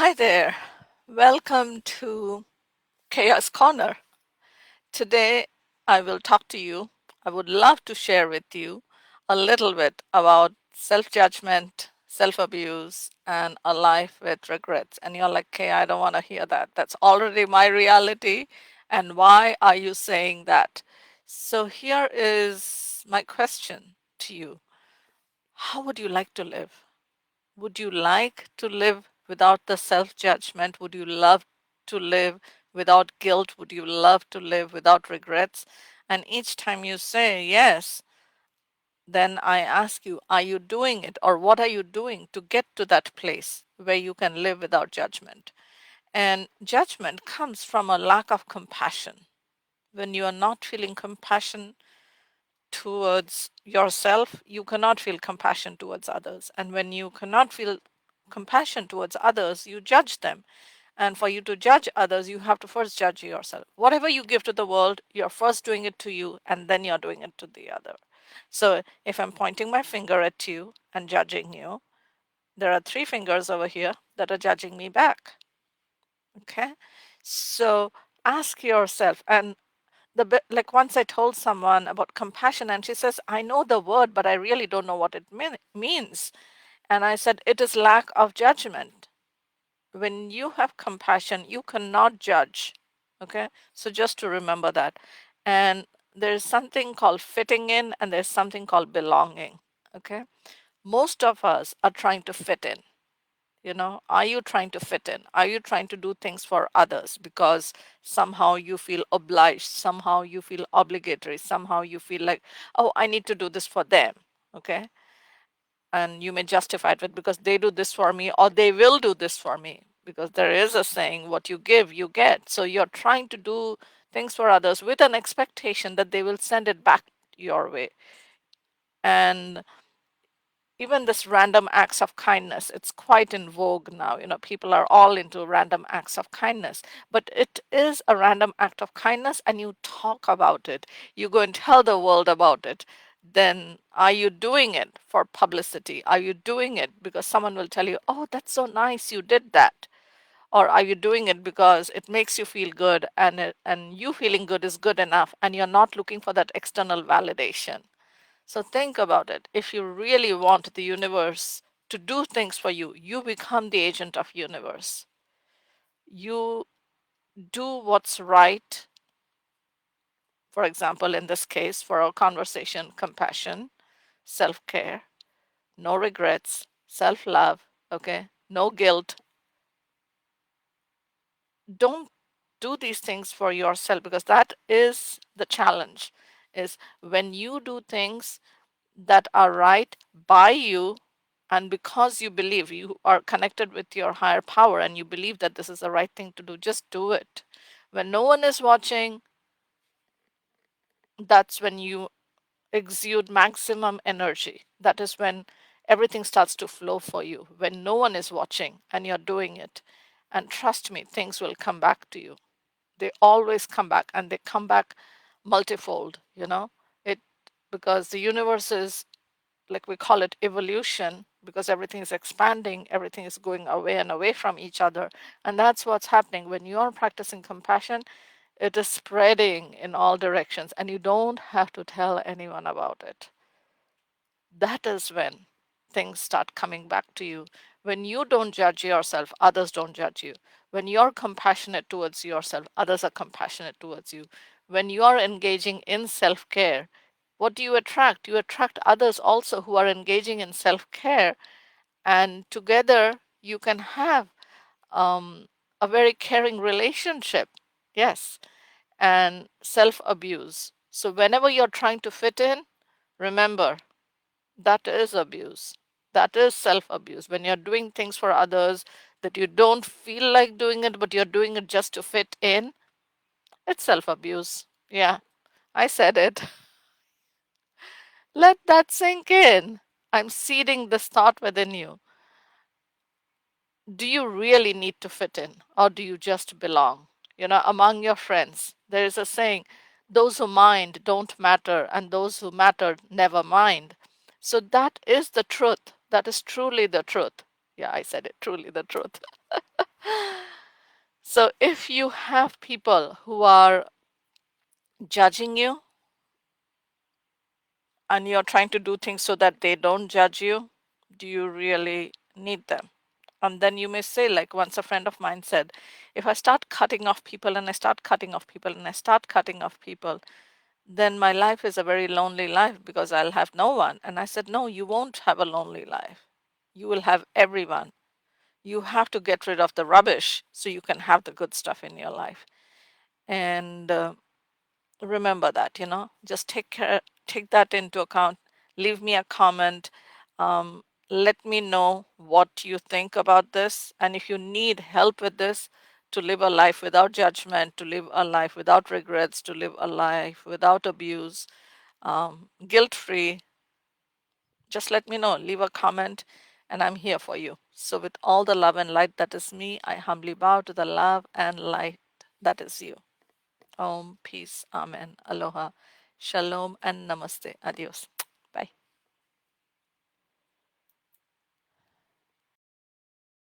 Hi there. Welcome to Chaos Corner. Today I will talk to you. I would love to share with you a little bit about self judgment, self abuse, and a life with regrets. And you're like, okay, I don't want to hear that. That's already my reality. And why are you saying that? So here is my question to you. How would you like to live? Would you like to live without the self judgment? Would you love to live without guilt? Would you love to live without regrets? And each time you say yes, then I ask you, are you doing it? Or what are you doing to get to that place where you can live without judgment? And judgment comes from a lack of compassion. When you are not feeling compassion towards yourself, you cannot feel compassion towards others. And when you cannot feel compassion towards others, you judge them. And for you to judge others, you have to first judge yourself. Whatever you give to the world, you're first doing it to you, and then you're doing it to the other. So if I'm pointing my finger at you and judging you, there are three fingers over here that are judging me back. Okay? So ask yourself, and like once I told someone about compassion, and she says, I know the word, but I really don't know what it means. And I said, it is lack of judgment. When you have compassion, you cannot judge. Okay, so just to remember that. And there's something called fitting in, and there's something called belonging. Okay, most of us are trying to fit in. Are you trying to fit in? Are you trying to do things for others because somehow you feel obliged, somehow you feel obligatory, somehow you feel like, oh, I need to do this for them? Okay, and you may justify it with, because they do this for me, or they will do this for me, because there is a saying, what you give you get. So you're trying to do things for others with an expectation that they will send it back your way. And even this random acts of kindness, it's quite in vogue now. People are all into random acts of kindness, but it is a random act of kindness and you talk about it, you go and tell the world about it. Then are you doing it for publicity? Are you doing it because someone will tell you, oh, that's so nice you did that? Or are you doing it because it makes you feel good, and you feeling good is good enough, and you're not looking for that external validation? So think about it. If you really want the universe to do things for you, you become the agent of universe. You do what's right. For example, in this case, for our conversation, compassion, self-care, no regrets, self-love, okay? No guilt. Don't do these things for yourself, because that is the challenge, is when you do things that are right by you, and because you believe you are connected with your higher power and you believe that this is the right thing to do, just do it. When no one is watching, that's when you exude maximum energy. That is when everything starts to flow for you, when no one is watching and you're doing it. And trust me, things will come back to you. They always come back, and they come back multifold. It because the universe is, like, we call it evolution, because everything is expanding, everything is going away and away from each other. And that's what's happening when you're practicing compassion. It is spreading in all directions, and you don't have to tell anyone about it. That is when things start coming back to you. When you don't judge yourself, others don't judge you. When you're compassionate towards yourself, others are compassionate towards you. When you're engaging in self care, what do you attract? You attract others also who are engaging in self care, and together you can have a very caring relationship. Yes, and self abuse. So, whenever you're trying to fit in, remember, that is abuse. That is self abuse. When you're doing things for others that you don't feel like doing it, but you're doing it just to fit in, it's self abuse. Yeah, I said it. Let that sink in. I'm seeding this thought within you. Do you really need to fit in, or do you just belong? Among your friends, there is a saying, those who mind don't matter, and those who matter never mind. So that is the truth. That is truly the truth. Yeah, I said it, truly the truth. So if you have people who are judging you and you're trying to do things so that they don't judge you, do you really need them? And then you may say, like once a friend of mine said, if I start cutting off people and I start cutting off people and I start cutting off people, then my life is a very lonely life because I'll have no one. And I said, no, you won't have a lonely life. You will have everyone. You have to get rid of the rubbish so you can have the good stuff in your life. And remember that, just take that into account. Leave me a comment. um, Let me know what you think about this, and if you need help with this, to live a life without judgment, to live a life without regrets, to live a life without abuse, guilt free, just let me know. Leave a comment, and I'm here for you. So with all the love and light that is me, I humbly bow to the love and light that is you. Om, peace, amen, aloha, shalom, and namaste. Adios. Bye.